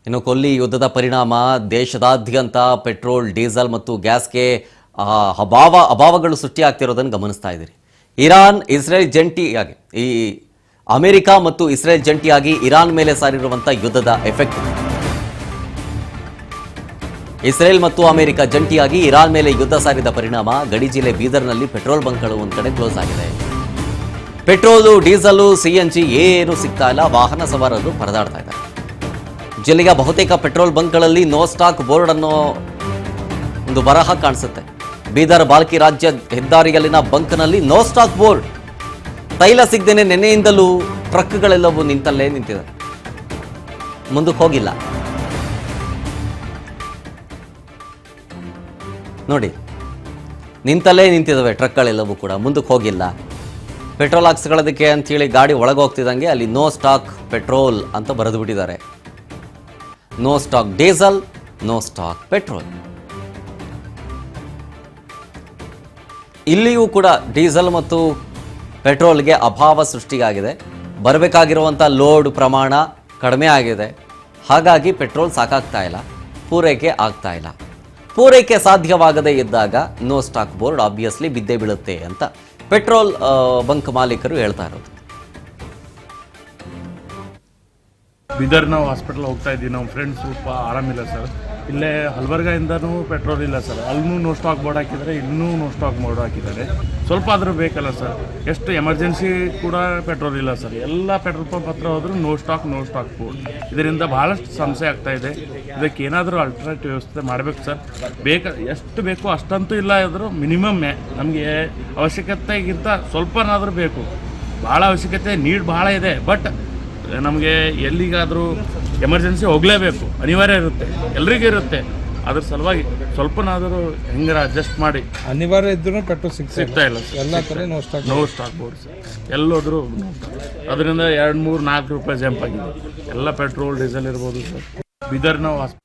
ಇನ್ನು ಕೊಲ್ಲಿ ಯುದ್ಧದ ಪರಿಣಾಮ ದೇಶದಾದ್ಯಂತ ಪೆಟ್ರೋಲ್, ಡೀಸೆಲ್ ಮತ್ತು ಗ್ಯಾಸ್ಗೆ ಅಭಾವಗಳು ಸೃಷ್ಟಿಯಾಗ್ತಿರೋದನ್ನು ಗಮನಿಸ್ತಾ ಇದ್ದೀರಿ. ಇರಾನ್ ಇಸ್ರೇಲ್ ಜಂಟಿಯಾಗಿ ಅಮೆರಿಕ ಮತ್ತು ಇಸ್ರೇಲ್ ಜಂಟಿಯಾಗಿ ಇರಾನ್ ಮೇಲೆ ಸಾರಿರುವಂಥ ಯುದ್ಧದ ಎಫೆಕ್ಟ್. ಇಸ್ರೇಲ್ ಮತ್ತು ಅಮೆರಿಕ ಜಂಟಿಯಾಗಿ ಇರಾನ್ ಮೇಲೆ ಯುದ್ಧ ಸಾರಿದ ಪರಿಣಾಮ ಗಡಿ ಜಿಲ್ಲೆ ಬೀದರ್ನಲ್ಲಿ ಪೆಟ್ರೋಲ್ ಬಂಕ್ಗಳು ಒಂದು ಕಡೆ ಕ್ಲೋಸ್ ಆಗಿದೆ. ಪೆಟ್ರೋಲು, ಡೀಸೆಲ್, CNG ಏನು ಸಿಗ್ತಾ ಇಲ್ಲ. ವಾಹನ ಸವಾರರು ಪರದಾಡ್ತಾ ಇದ್ದಾರೆ. ಜಿಲ್ಲೆಯ ಬಹುತೇಕ ಪೆಟ್ರೋಲ್ ಬಂಕ್ಗಳಲ್ಲಿ ನೋ ಸ್ಟಾಕ್ ಬೋರ್ಡ್ ಅನ್ನೋ ಒಂದು ಬರಹ ಕಾಣಿಸುತ್ತೆ. ಬೀದರ್ ಬಾಲ್ಕಿ ರಾಜ್ಯ ಹೆದ್ದಾರಿಯಲ್ಲಿನ ಬಂಕ್ನಲ್ಲಿ ನೋ ಸ್ಟಾಕ್ ಬೋರ್ಡ್. ತೈಲ ಸಿಗದೇನೆ ನೆನೆಯಿಂದಲೂ ಟ್ರಕ್ಗಳೆಲ್ಲವೂ ನಿಂತಲ್ಲೇ ನಿಂತಿದೆ, ಮುಂದಕ್ಕೆ ಹೋಗಿಲ್ಲ. ನೋಡಿ, ನಿಂತಲ್ಲೇ ನಿಂತಿದ್ದಾವೆ ಟ್ರಕ್ಗಳೆಲ್ಲವೂ ಕೂಡ, ಮುಂದಕ್ಕೆ ಹೋಗಿಲ್ಲ. ಪೆಟ್ರೋಲ್ ಹಾಕ್ಸ್ಕೊಳ್ಳೋದಕ್ಕೆ ಅಂಥೇಳಿ ಗಾಡಿ ಒಳಗೆ ಹೋಗ್ತಿದ್ದಂಗೆ ಅಲ್ಲಿ ನೋ ಸ್ಟಾಕ್ ಪೆಟ್ರೋಲ್ ಅಂತ ಬರೆದು ಬಿಟ್ಟಿದ್ದಾರೆ. No stock diesel, no stock petrol. ಇಲ್ಲಿಯೂ ಕೂಡ ಡೀಸೆಲ್ ಮತ್ತು ಪೆಟ್ರೋಲ್ಗೆ ಅಭಾವ ಸೃಷ್ಟಿಯಾಗಿದೆ. ಬರಬೇಕಾಗಿರುವಂಥ ಲೋಡ್ ಪ್ರಮಾಣ ಕಡಿಮೆ ಆಗಿದೆ. ಹಾಗಾಗಿ ಪೆಟ್ರೋಲ್ ಸಾಕಾಗ್ತಾ ಇಲ್ಲ, ಪೂರೈಕೆ ಆಗ್ತಾ ಇಲ್ಲ. ಪೂರೈಕೆ ಸಾಧ್ಯವಾಗದೇ ಇದ್ದಾಗ ನೋ ಸ್ಟಾಕ್ ಬೋರ್ಡ್ ಆಬ್ವಿಯಸ್ಲಿ ಬಿದ್ದೇ ಬೀಳುತ್ತೆ ಅಂತ ಪೆಟ್ರೋಲ್ ಬಂಕ್ ಮಾಲೀಕರು ಹೇಳ್ತಾ ಇರೋದು. ಬೀದರ್ ನಾವು ಹಾಸ್ಪಿಟಲ್ ಹೋಗ್ತಾ ಇದ್ದೀವಿ. ನಮ್ಮ ಫ್ರೆಂಡ್ಸ್ ಸ್ವಲ್ಪ ಆರಾಮಿಲ್ಲ ಸರ್. ಇಲ್ಲೇ ಹಲ್ಬರ್ಗಾಯಿಂದನೂ ಪೆಟ್ರೋಲ್ ಇಲ್ಲ ಸರ್. ಅಲ್ಲೂ ನೋ ಸ್ಟಾಕ್ ಬೋರ್ಡ್ ಹಾಕಿದ್ದಾರೆ, ಇನ್ನೂ ನೋ ಸ್ಟಾಕ್ ಬೋರ್ಡ್ ಹಾಕಿದ್ದಾರೆ. ಸ್ವಲ್ಪ ಆದರೂ ಬೇಕಲ್ಲ ಸರ್. ಎಷ್ಟು ಎಮರ್ಜೆನ್ಸಿ ಕೂಡ ಪೆಟ್ರೋಲ್ ಇಲ್ಲ ಸರ್. ಎಲ್ಲ ಪೆಟ್ರೋಲ್ ಪಂಪ್ ಹತ್ರ ಹೋದರೂ ನೋ ಸ್ಟಾಕ್ ಬೋರ್ಡ್. ಇದರಿಂದ ಭಾಳಷ್ಟು ಸಮಸ್ಯೆ ಆಗ್ತಾ ಇದೆ. ಇದಕ್ಕೆ ಏನಾದರೂ ಅಲ್ಟರ್ನೇಟಿವ್ ವ್ಯವಸ್ಥೆ ಮಾಡಬೇಕು ಸರ್. ಎಷ್ಟು ಬೇಕೋ ಅಷ್ಟಂತೂ ಇಲ್ಲ ಆದರೂ ಮಿನಿಮಮ್ ನಮಗೆ ಅವಶ್ಯಕತೆಗಿಂತ ಸ್ವಲ್ಪನಾದರೂ ಬೇಕು. ಭಾಳ ಅವಶ್ಯಕತೆ ನೀಡ್ ಭಾಳ ಇದೆ. ಬಟ್ ನಮಗೆ ಎಲ್ಲಿಗಾದರೂ ಎಮರ್ಜೆನ್ಸಿ ಹೋಗಲೇಬೇಕು, ಅನಿವಾರ್ಯ ಇರುತ್ತೆ, ಎಲ್ರಿಗೂ ಇರುತ್ತೆ. ಅದ್ರ ಸಲುವಾಗಿ ಸ್ವಲ್ಪನಾದರೂ ಹೆಂಗಾರ ಅಡ್ಜಸ್ಟ್ ಮಾಡಿ. ಅನಿವಾರ್ಯ ಇದ್ರೂ ಪೆಟ್ರೋಲ್ ಸಿಗ್ತಾ ಇಲ್ಲ ಎಲ್ಲ ಕಡೆ ನೋ ಸ್ಟಾಕ್ ಬೋರ್ಡ್ ಸರ್. ಎಲ್ಲೋದ್ರೂ ಅದರಿಂದ 2, 3, 4 ರೂಪಾಯಿ ಜಂಪ್ ಆಗಿದೆ. ಎಲ್ಲ ಪೆಟ್ರೋಲ್, ಡೀಸೆಲ್ ಇರ್ಬೋದು ಸರ್. ಬೀದರ್ ನಾವು